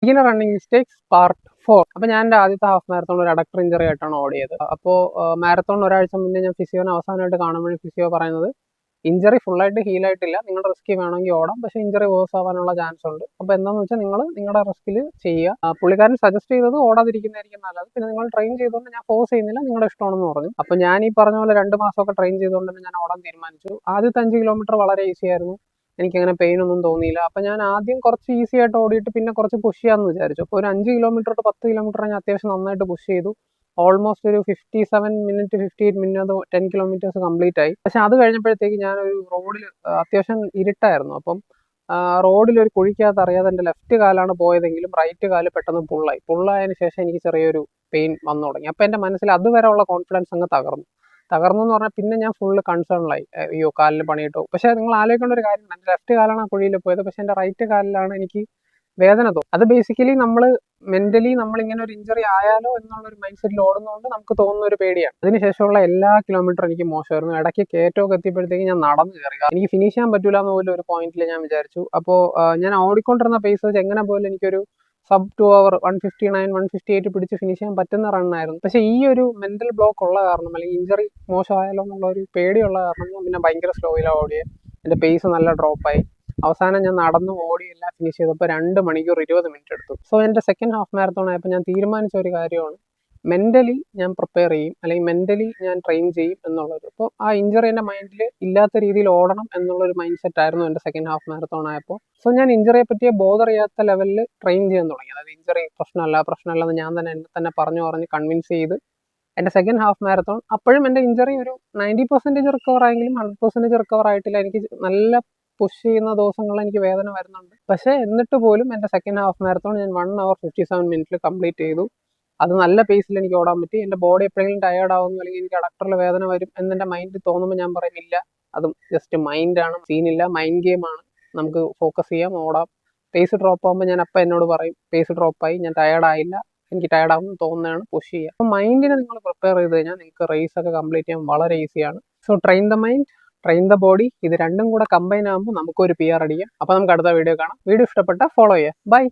Beginner running mistakes part 4. അപ്പോൾ ഞാൻ എൻ്റെ ആദ്യത്തെ ഹാഫ് മാരത്തോൺ ഒരു അഡക്ടർ ഇഞ്ചറി ആയിട്ടാണ് ഓടിയത്. അപ്പോൾ മാരത്തോൺ ഒരാഴ്ച മുന്നേ ഞാൻ ഫിസിയോനെ അവസാനമായിട്ട് കാണുമ്പോഴും ഫിസിയോ പറയുന്നത് ഇഞ്ചറി ഫുള്ളായിട്ട് ഹീലായിട്ടില്ല, നിങ്ങളുടെ റിസ്ക് വേണമെങ്കിൽ ഓടാം, പക്ഷേ ഇഞ്ചറി വേഴ്സ് ആവാനുള്ള ചാൻസ് ഉണ്ട്. അപ്പോൾ എന്താണെന്ന് വെച്ചാൽ നിങ്ങൾ നിങ്ങളുടെ റിസ്കിൽ ചെയ്യുക. പുള്ളിക്കാരൻ സജസ്റ്റ് ചെയ്തത് ഓടാതിരിക്കുന്നതായിരിക്കും നല്ലത്. പിന്നെ നിങ്ങൾ ട്രെയിൻ ചെയ്തുകൊണ്ട് ഞാൻ ഫോഴ്സ് ചെയ്യുന്നില്ല, നിങ്ങളുടെ ഇഷ്ടമാണെന്ന് പറഞ്ഞു. അപ്പോൾ ഞാൻ ഈ പറഞ്ഞ പോലെ 2 മാസമൊക്കെ ട്രെയിൻ ചെയ്തുകൊണ്ട് തന്നെ ഞാൻ ഓടാൻ തീരുമാനിച്ചു. ആദ്യത്തെ 5 കിലോമീറ്റർ വളരെ ഈസി ആയിരുന്നു, എനിക്കങ്ങനെ പെയിൻ ഒന്നും തോന്നിയില്ല. അപ്പം ഞാൻ ആദ്യം കുറച്ച് ഈസി ആയിട്ട് ഓടിയിട്ട് പിന്നെ കുറച്ച് പുഷ് ചെയ്യാമെന്ന് വിചാരിച്ചു. അപ്പോൾ ഒരു 5 കിലോമീറ്റർ തൊട്ട് 10 കിലോമീറ്റർ ഞാൻ അത്യാവശ്യം നന്നായിട്ട് പുഷ് ചെയ്തു. ഓൾമോസ്റ്റ് ഒരു 57 മിനിറ്റ് 58 മിനിറ്റ് അത് 10 കിലോമീറ്റേഴ്സ് കംപ്ലീറ്റ് ആയി. പക്ഷെ അത് കഴിഞ്ഞപ്പോഴത്തേക്ക് ഞാനൊരു റോഡിൽ അത്യാവശ്യം ഇരുട്ടായിരുന്നു. അപ്പം റോഡിൽ ഒരു കുഴിക്കകത്ത് അറിയാതെ എൻ്റെ ലെഫ്റ്റ് കാലാണ് പോയതെങ്കിലും റൈറ്റ് കാല് പെട്ടെന്ന് പുള്ളായതിനു ശേഷം എനിക്ക് ചെറിയൊരു പെയിൻ വന്നു തുടങ്ങി. അപ്പം എൻ്റെ മനസ്സിൽ അതുവരെ ഉള്ള കോൺഫിഡൻസ് അങ്ങ് തകർന്നു എന്ന് പറഞ്ഞാൽ പിന്നെ ഞാൻ ഫുള്ള് കൺസേണിലായി. അയ്യോ കാലിന് പണിയിട്ടു. പക്ഷേ നിങ്ങൾ ആലോചിക്കേണ്ട ഒരു കാര്യം, എൻ്റെ ലെഫ്റ്റ് കാലാണ് ആ കുഴിയിൽ പോയത്, പക്ഷേ എൻ്റെ റൈറ്റ് കാലിലാണ് എനിക്ക് വേദന തോന്നും. അത് ബേസിക്കലി നമ്മൾ മെന്റലി നമ്മളിങ്ങനെ ഒരു ഇഞ്ചറി ആയാലോ എന്നുള്ളൊരു മൈൻഡ് സെറ്റിൽ ഓടുന്നതുകൊണ്ട് നമുക്ക് തോന്നുന്ന ഒരു പേടിയാണ്. അതിനുശേഷമുള്ള എല്ലാ കിലോമീറ്ററും എനിക്ക് മോശമായിരുന്നു. ഇടയ്ക്ക് കയറ്റമൊക്കെ എത്തിയപ്പോഴത്തേക്ക് ഞാൻ നടന്നു കയറി. എനിക്ക് ഫിനിഷ് ചെയ്യാൻ പറ്റൂല എന്ന് പോലും ഒരു പോയിന്റിൽ ഞാൻ വിചാരിച്ചു. അപ്പോൾ ഞാൻ ഓടിക്കൊണ്ടിരുന്ന പേസ് വെച്ച് എങ്ങനെ പോലും എനിക്കൊരു സബ് 2 അവർ 159 158 പിടിച്ച് ഫിനിഷ് ചെയ്യാൻ പറ്റുന്ന റണ്ണായിരുന്നു. പക്ഷേ ഈ ഒരു മെന്റൽ ബ്ലോക്ക് ഉള്ള കാരണം, അല്ലെങ്കിൽ ഇഞ്ചറി മോശമായാലോ എന്നുള്ള ഒരു പേടിയുള്ള കാരണം ഞാൻ പിന്നെ ഭയങ്കര സ്ലോയിലാണ് ഓടിയത്. എൻ്റെ പേസ് നല്ല ഡ്രോപ്പായി. അവസാനം ഞാൻ നടന്നു ഓടി എല്ലാം ഫിനിഷ് ചെയ്തപ്പോൾ 2 മണിക്കൂർ 20 മിനിറ്റ് എടുത്തു. സോ എൻ്റെ സെക്കൻഡ് ഹാഫ് മാരത്തോൺ ആയപ്പോൾ ഞാൻ തീരുമാനിച്ച ഒരു കാര്യമാണ്, മെന്റലി ഞാൻ പ്രിപ്പയർ ചെയ്യും, അല്ലെങ്കിൽ മെന്റലി ഞാൻ ട്രെയിൻ ചെയ്യും എന്നുള്ളത്. അപ്പോൾ ആ ഇഞ്ചറി എൻ്റെ മൈൻഡിൽ ഇല്ലാത്ത രീതിയിൽ ഓടണം എന്നുള്ളൊരു മൈൻഡ് സെറ്റ് ആയിരുന്നു എൻ്റെ സെക്കൻഡ് ഹാഫ് മാരത്തോൺ ആയപ്പോൾ. സോ ഞാൻ ഇഞ്ചറിയെ പറ്റിയ ബോധർ ചെയ്യാത്ത ലെവലിൽ ട്രെയിൻ ചെയ്യാൻ തുടങ്ങി. അതായത് ഇഞ്ചറി പ്രശ്നമല്ലെന്ന് ഞാൻ തന്നെ എന്നെ തന്നെ പറഞ്ഞ് കൺവിൻസ് ചെയ്ത് എൻ്റെ സെക്കൻഡ് ഹാഫ് മാരത്തോൺ, അപ്പോഴും എൻ്റെ ഇഞ്ചറി ഒരു 90% റിക്കവർ ആയെങ്കിലും 100% റിക്കവർ ആയിട്ടില്ല. എനിക്ക് നല്ല പുഷ് ചെയ്യുന്ന ദിവസങ്ങളിൽ എനിക്ക് വേദന വരുന്നുണ്ട്. പക്ഷേ എന്നിട്ട് പോലും എൻ്റെ സെക്കൻഡ് ഹാഫ് മാരത്തോൺ ഞാൻ 1 അവർ 57 മിനിറ്റിൽ കംപ്ലീറ്റ് ചെയ്തു. അത് നല്ല പേസിൽ എനിക്ക് ഓടാൻ പറ്റി. എൻ്റെ ബോഡി എപ്പോഴെങ്കിലും ടയേർഡ് ആവുന്നു, അല്ലെങ്കിൽ എനിക്ക് അഡക്ടറിൽ വേദന വരും എന്നെൻ്റെ മൈൻഡ് തോന്നുമ്പോൾ ഞാൻ പറയും ഇല്ല, അതും ജസ്റ്റ് മൈൻഡാണ്, സീനില്ല, മൈൻഡ് ഗെയിമാണ്, നമുക്ക് ഫോക്കസ് ചെയ്യാം, ഓടാം. പേസ് ഡ്രോപ്പ് ആകുമ്പോൾ ഞാൻ അപ്പം എന്നോട് പറയും പേസ് ഡ്രോപ്പായി, ഞാൻ ടയേർഡ് ആയില്ല, എനിക്ക് ടയേർഡ് ആകുമെന്ന് തോന്നുന്നതാണ്, പുഷ് ചെയ്യുക. അപ്പോൾ മൈൻഡിനെ നിങ്ങൾ പ്രിപ്പയർ ചെയ്ത് കഴിഞ്ഞാൽ നിങ്ങൾക്ക് റേസ് ഒക്കെ കംപ്ലീറ്റ് ചെയ്യാൻ വളരെ ഈസിയാണ്. So train the mind, train the body, ഇത് രണ്ടും കൂടെ കമ്പൈൻ ആകുമ്പോൾ നമുക്കൊരു PR അടിക്കാം. അപ്പോൾ നമുക്ക് അടുത്ത വീഡിയോ കാണാം. വീഡിയോ ഇഷ്ടപ്പെട്ടാൽ ഫോളോ ചെയ്യാം. ബൈ.